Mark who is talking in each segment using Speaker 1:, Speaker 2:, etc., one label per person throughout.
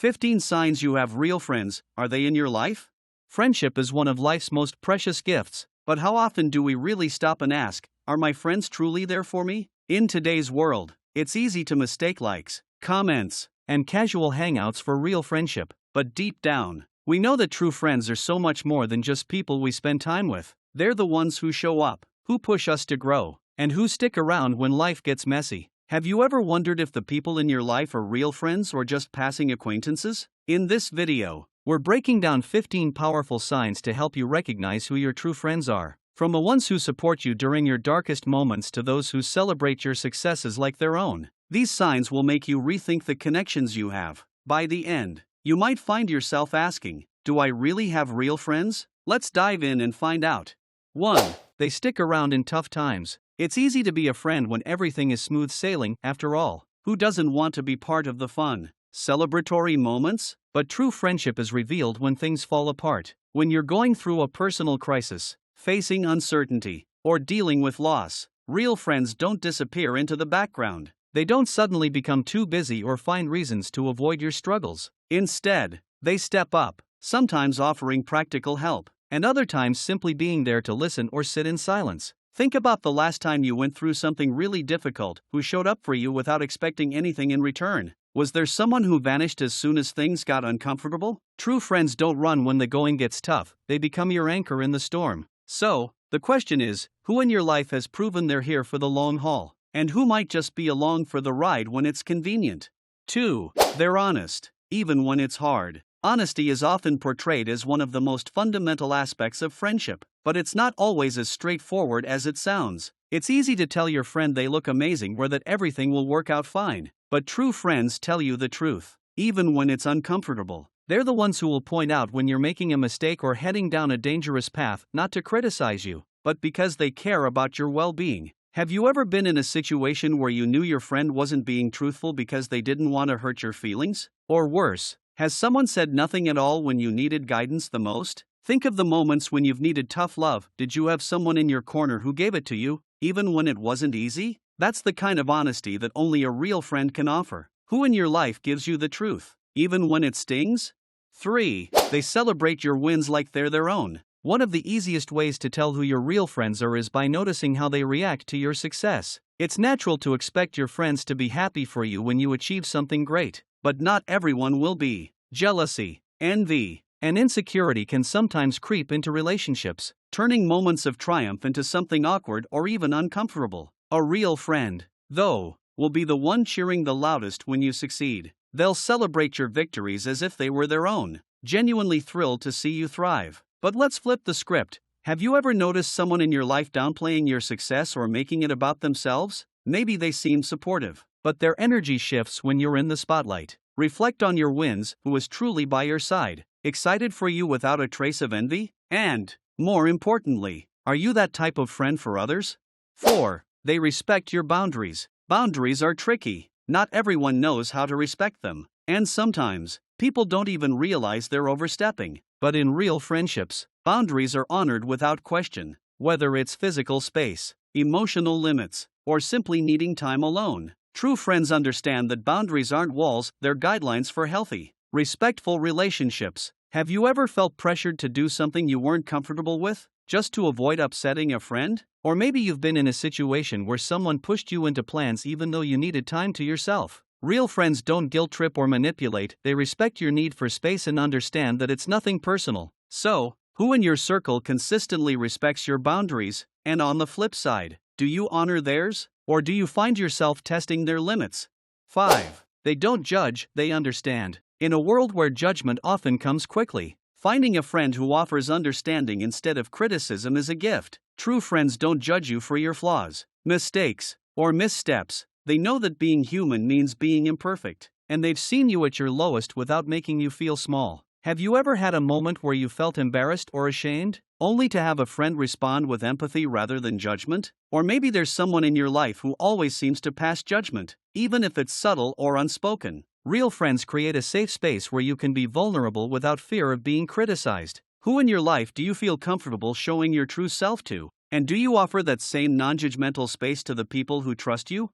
Speaker 1: 15 signs you have real friends. Are they in your life? Friendship is one of life's most precious gifts, but how often do we really stop and ask, are my friends truly there for me? In today's world, it's easy to mistake likes, comments, and casual hangouts for real friendship, but deep down, we know that true friends are so much more than just people we spend time with. They're the ones who show up, who push us to grow, and who stick around when life gets messy. Have you ever wondered if the people in your life are real friends or just passing acquaintances? In this video, we're breaking down 15 powerful signs to help you recognize who your true friends are. From the ones who support you during your darkest moments to those who celebrate your successes like their own. These signs will make you rethink the connections you have. By the end, you might find yourself asking, do I really have real friends? Let's dive in and find out. 1. They stick around in tough times. It's easy to be a friend when everything is smooth sailing, after all. Who doesn't want to be part of the fun, celebratory moments? But true friendship is revealed when things fall apart. When you're going through a personal crisis, facing uncertainty, or dealing with loss, real friends don't disappear into the background. They don't suddenly become too busy or find reasons to avoid your struggles. Instead, they step up, sometimes offering practical help, and other times simply being there to listen or sit in silence. Think about the last time you went through something really difficult, who showed up for you without expecting anything in return. Was there someone who vanished as soon as things got uncomfortable? True friends don't run when the going gets tough, they become your anchor in the storm. So, the question is, who in your life has proven they're here for the long haul? And who might just be along for the ride when it's convenient? 2. They're honest, even when it's hard. Honesty is often portrayed as one of the most fundamental aspects of friendship, but it's not always as straightforward as it sounds. It's easy to tell your friend they look amazing or that everything will work out fine, but true friends tell you the truth, even when it's uncomfortable. They're the ones who will point out when you're making a mistake or heading down a dangerous path, not to criticize you, but because they care about your well-being. Have you ever been in a situation where you knew your friend wasn't being truthful because they didn't want to hurt your feelings? Or worse, has someone said nothing at all when you needed guidance the most? Think of the moments when you've needed tough love. Did you have someone in your corner who gave it to you, even when it wasn't easy? That's the kind of honesty that only a real friend can offer. Who in your life gives you the truth, even when it stings? 3. They celebrate your wins like they're their own. One of the easiest ways to tell who your real friends are is by noticing how they react to your success. It's natural to expect your friends to be happy for you when you achieve something great, but not everyone will be. Jealousy, envy, and insecurity can sometimes creep into relationships, turning moments of triumph into something awkward or even uncomfortable. A real friend, though, will be the one cheering the loudest when you succeed. They'll celebrate your victories as if they were their own, genuinely thrilled to see you thrive. But let's flip the script. Have you ever noticed someone in your life downplaying your success or making it about themselves? Maybe they seem supportive, but their energy shifts when you're in the spotlight. Reflect on your wins. Who is truly by your side, excited for you without a trace of envy? And, more importantly, are you that type of friend for others? 4. They respect your boundaries. Boundaries are tricky. Not everyone knows how to respect them, and sometimes, people don't even realize they're overstepping. But in real friendships, boundaries are honored without question, whether it's physical space, emotional limits, or simply needing time alone. True friends understand that boundaries aren't walls, they're guidelines for healthy, respectful relationships. Have you ever felt pressured to do something you weren't comfortable with, just to avoid upsetting a friend? Or maybe you've been in a situation where someone pushed you into plans even though you needed time to yourself. Real friends don't guilt trip or manipulate, they respect your need for space and understand that it's nothing personal. So, who in your circle consistently respects your boundaries? And on the flip side, do you honor theirs? Or do you find yourself testing their limits? 5. They don't judge, they understand. In a world where judgment often comes quickly, finding a friend who offers understanding instead of criticism is a gift. True friends don't judge you for your flaws, mistakes, or missteps. They know that being human means being imperfect, and they've seen you at your lowest without making you feel small. Have you ever had a moment where you felt embarrassed or ashamed, only to have a friend respond with empathy rather than judgment? Or maybe there's someone in your life who always seems to pass judgment, even if it's subtle or unspoken. Real friends create a safe space where you can be vulnerable without fear of being criticized. Who in your life do you feel comfortable showing your true self to? And do you offer that same non-judgmental space to the people who trust you?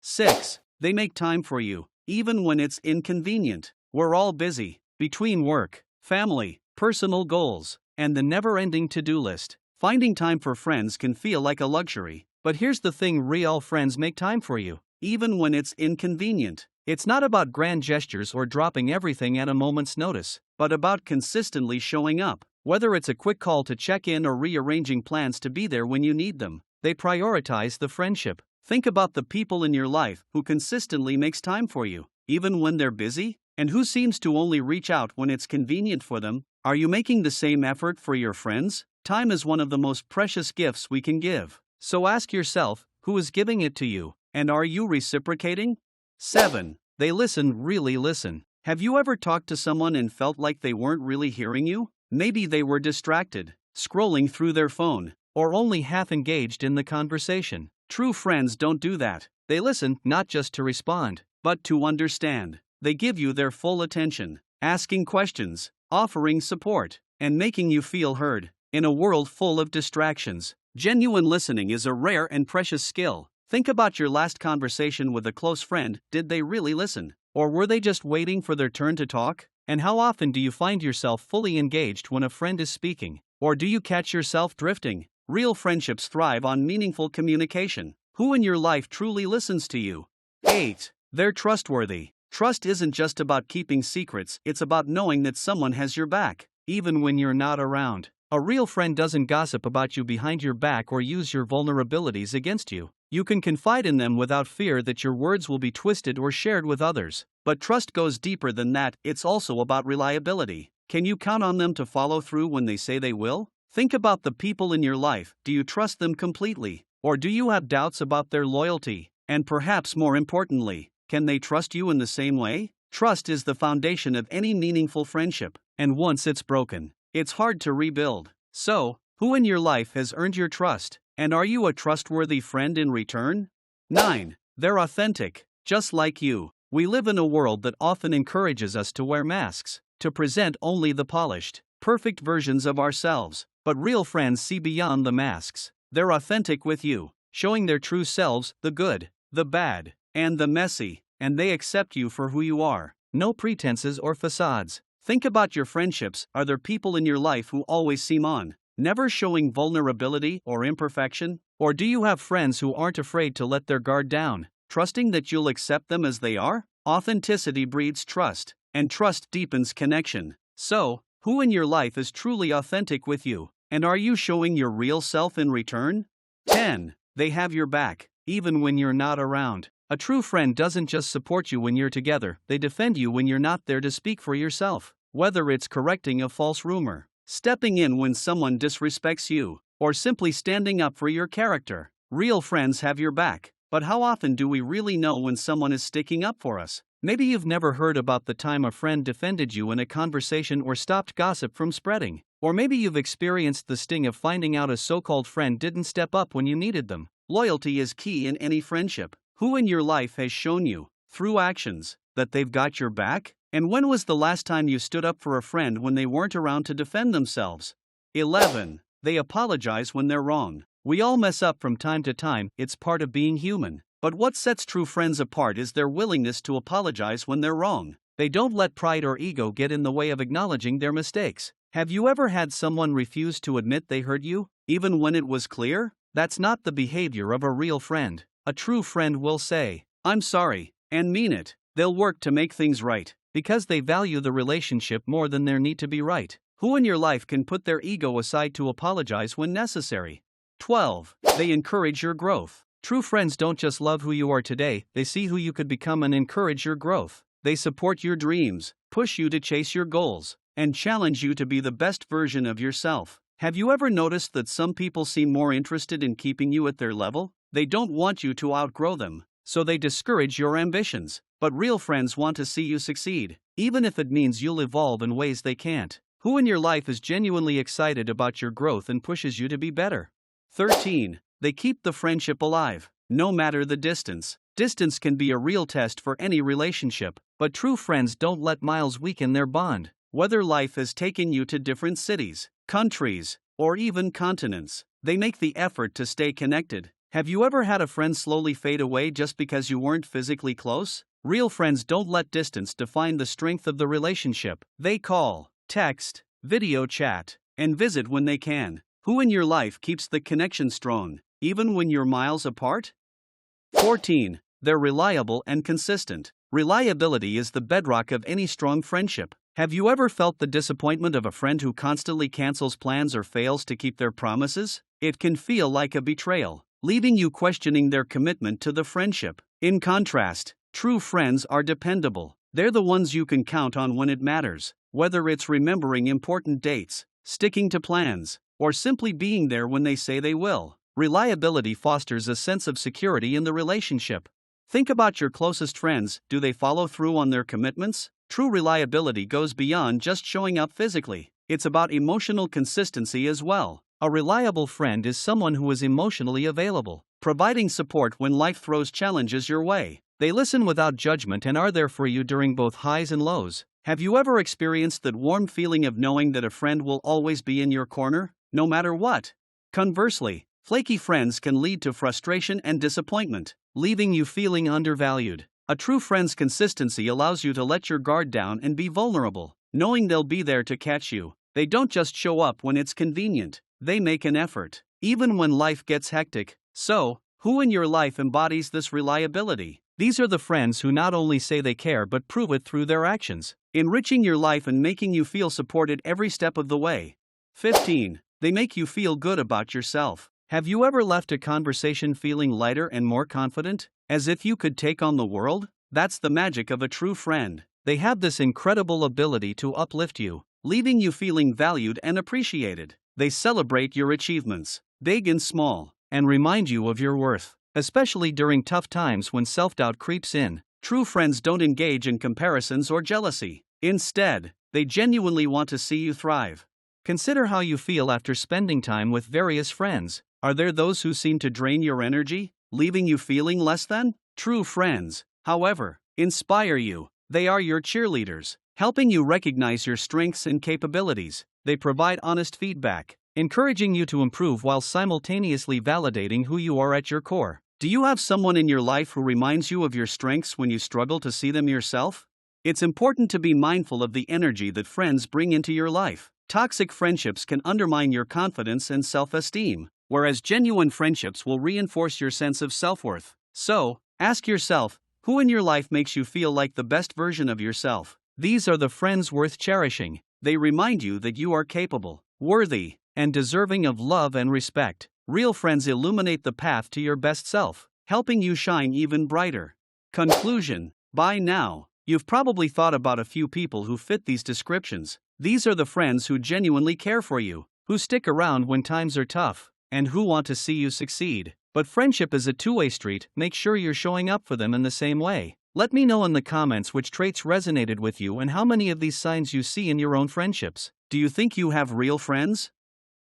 Speaker 1: 6. They make time for you, even when it's inconvenient. We're all busy, between work, family, personal goals, and the never-ending to-do list. Finding time for friends can feel like a luxury, but here's the thing: real friends make time for you, even when it's inconvenient. It's not about grand gestures or dropping everything at a moment's notice, but about consistently showing up. Whether it's a quick call to check in or rearranging plans to be there when you need them, they prioritize the friendship. Think about the people in your life who consistently makes time for you, even when they're busy, and who seems to only reach out when it's convenient for them. Are you making the same effort for your friends? Time is one of the most precious gifts we can give. So ask yourself, who is giving it to you, and are you reciprocating? 7. They listen, really listen. Have you ever talked to someone and felt like they weren't really hearing you? Maybe they were distracted, scrolling through their phone, or only half engaged in the conversation. True friends don't do that. They listen, not just to respond, but to understand. They give you their full attention, asking questions, offering support, and making you feel heard. In a world full of distractions, genuine listening is a rare and precious skill. Think about your last conversation with a close friend. Did they really listen? Or were they just waiting for their turn to talk? And how often do you find yourself fully engaged when a friend is speaking? Or do you catch yourself drifting? Real friendships thrive on meaningful communication. Who in your life truly listens to you? 8. They're trustworthy. Trust isn't just about keeping secrets, it's about knowing that someone has your back, even when you're not around. A real friend doesn't gossip about you behind your back or use your vulnerabilities against you. You can confide in them without fear that your words will be twisted or shared with others. But trust goes deeper than that. It's also about reliability. Can you count on them to follow through when they say they will? Think about the people in your life. Do you trust them completely? Or do you have doubts about their loyalty? And perhaps more importantly, can they trust you in the same way? Trust is the foundation of any meaningful friendship, and once it's broken, it's hard to rebuild. So, who in your life has earned your trust? And are you a trustworthy friend in return? 9. They're authentic, just like you. We live in a world that often encourages us to wear masks, to present only the polished, perfect versions of ourselves. But real friends see beyond the masks. They're authentic with you, showing their true selves, the good, the bad, and the messy, and they accept you for who you are. No pretenses or facades. Think about your friendships. Are there people in your life who always seem on, never showing vulnerability or imperfection? Or do you have friends who aren't afraid to let their guard down, trusting that you'll accept them as they are? Authenticity breeds trust, and trust deepens connection. So, who in your life is truly authentic with you, and are you showing your real self in return? 10. They have your back, even when you're not around. A true friend doesn't just support you when you're together, they defend you when you're not there to speak for yourself. Whether it's correcting a false rumor, stepping in when someone disrespects you, or simply standing up for your character, real friends have your back. But how often do we really know when someone is sticking up for us? Maybe you've never heard about the time a friend defended you in a conversation or stopped gossip from spreading. Or maybe you've experienced the sting of finding out a so-called friend didn't step up when you needed them. Loyalty is key in any friendship. Who in your life has shown you, through actions, that they've got your back? And when was the last time you stood up for a friend when they weren't around to defend themselves? 11. They apologize when they're wrong. We all mess up from time to time, it's part of being human. But what sets true friends apart is their willingness to apologize when they're wrong. They don't let pride or ego get in the way of acknowledging their mistakes. Have you ever had someone refuse to admit they hurt you, even when it was clear? That's not the behavior of a real friend. A true friend will say, "I'm sorry," and mean it. They'll work to make things right, because they value the relationship more than their need to be right. Who in your life can put their ego aside to apologize when necessary? 12. They encourage your growth. True friends don't just love who you are today, they see who you could become and encourage your growth. They support your dreams, push you to chase your goals, and challenge you to be the best version of yourself. Have you ever noticed that some people seem more interested in keeping you at their level? They don't want you to outgrow them, so they discourage your ambitions. But real friends want to see you succeed, even if it means you'll evolve in ways they can't. Who in your life is genuinely excited about your growth and pushes you to be better? 13. They keep the friendship alive, no matter the distance. Distance can be a real test for any relationship, but true friends don't let miles weaken their bond. Whether life has taken you to different cities, countries, or even continents, they make the effort to stay connected. Have you ever had a friend slowly fade away just because you weren't physically close? Real friends don't let distance define the strength of the relationship. They call, text, video chat, and visit when they can. Who in your life keeps the connection strong, even when you're miles apart? 14. They're reliable and consistent. Reliability is the bedrock of any strong friendship. Have you ever felt the disappointment of a friend who constantly cancels plans or fails to keep their promises? It can feel like a betrayal, leaving you questioning their commitment to the friendship. In contrast, true friends are dependable. They're the ones you can count on when it matters, whether it's remembering important dates, sticking to plans, or simply being there when they say they will. Reliability fosters a sense of security in the relationship. Think about your closest friends. Do they follow through on their commitments? True reliability goes beyond just showing up physically. It's about emotional consistency as well. A reliable friend is someone who is emotionally available, providing support when life throws challenges your way. They listen without judgment and are there for you during both highs and lows. Have you ever experienced that warm feeling of knowing that a friend will always be in your corner, no matter what? Conversely, flaky friends can lead to frustration and disappointment, leaving you feeling undervalued. A true friend's consistency allows you to let your guard down and be vulnerable, knowing they'll be there to catch you. They don't just show up when it's convenient, they make an effort, even when life gets hectic. So, who in your life embodies this reliability? These are the friends who not only say they care but prove it through their actions, enriching your life and making you feel supported every step of the way. 15. They make you feel good about yourself. Have you ever left a conversation feeling lighter and more confident, as if you could take on the world? That's the magic of a true friend. They have this incredible ability to uplift you, leaving you feeling valued and appreciated. They celebrate your achievements, big and small, and remind you of your worth, especially during tough times when self-doubt creeps in. True friends don't engage in comparisons or jealousy. Instead, they genuinely want to see you thrive. Consider how you feel after spending time with various friends. Are there those who seem to drain your energy, leaving you feeling less than? True friends, however, inspire you. They are your cheerleaders, helping you recognize your strengths and capabilities. They provide honest feedback, encouraging you to improve while simultaneously validating who you are at your core. Do you have someone in your life who reminds you of your strengths when you struggle to see them yourself? It's important to be mindful of the energy that friends bring into your life. Toxic friendships can undermine your confidence and self-esteem, whereas genuine friendships will reinforce your sense of self-worth. So, ask yourself, who in your life makes you feel like the best version of yourself? These are the friends worth cherishing. They remind you that you are capable, worthy, and deserving of love and respect. Real friends illuminate the path to your best self, helping you shine even brighter. Conclusion. By now, you've probably thought about a few people who fit these descriptions. These are the friends who genuinely care for you, who stick around when times are tough, and who want to see you succeed. But friendship is a two-way street. Make sure you're showing up for them in the same way. Let me know in the comments which traits resonated with you and how many of these signs you see in your own friendships. Do you think you have real friends?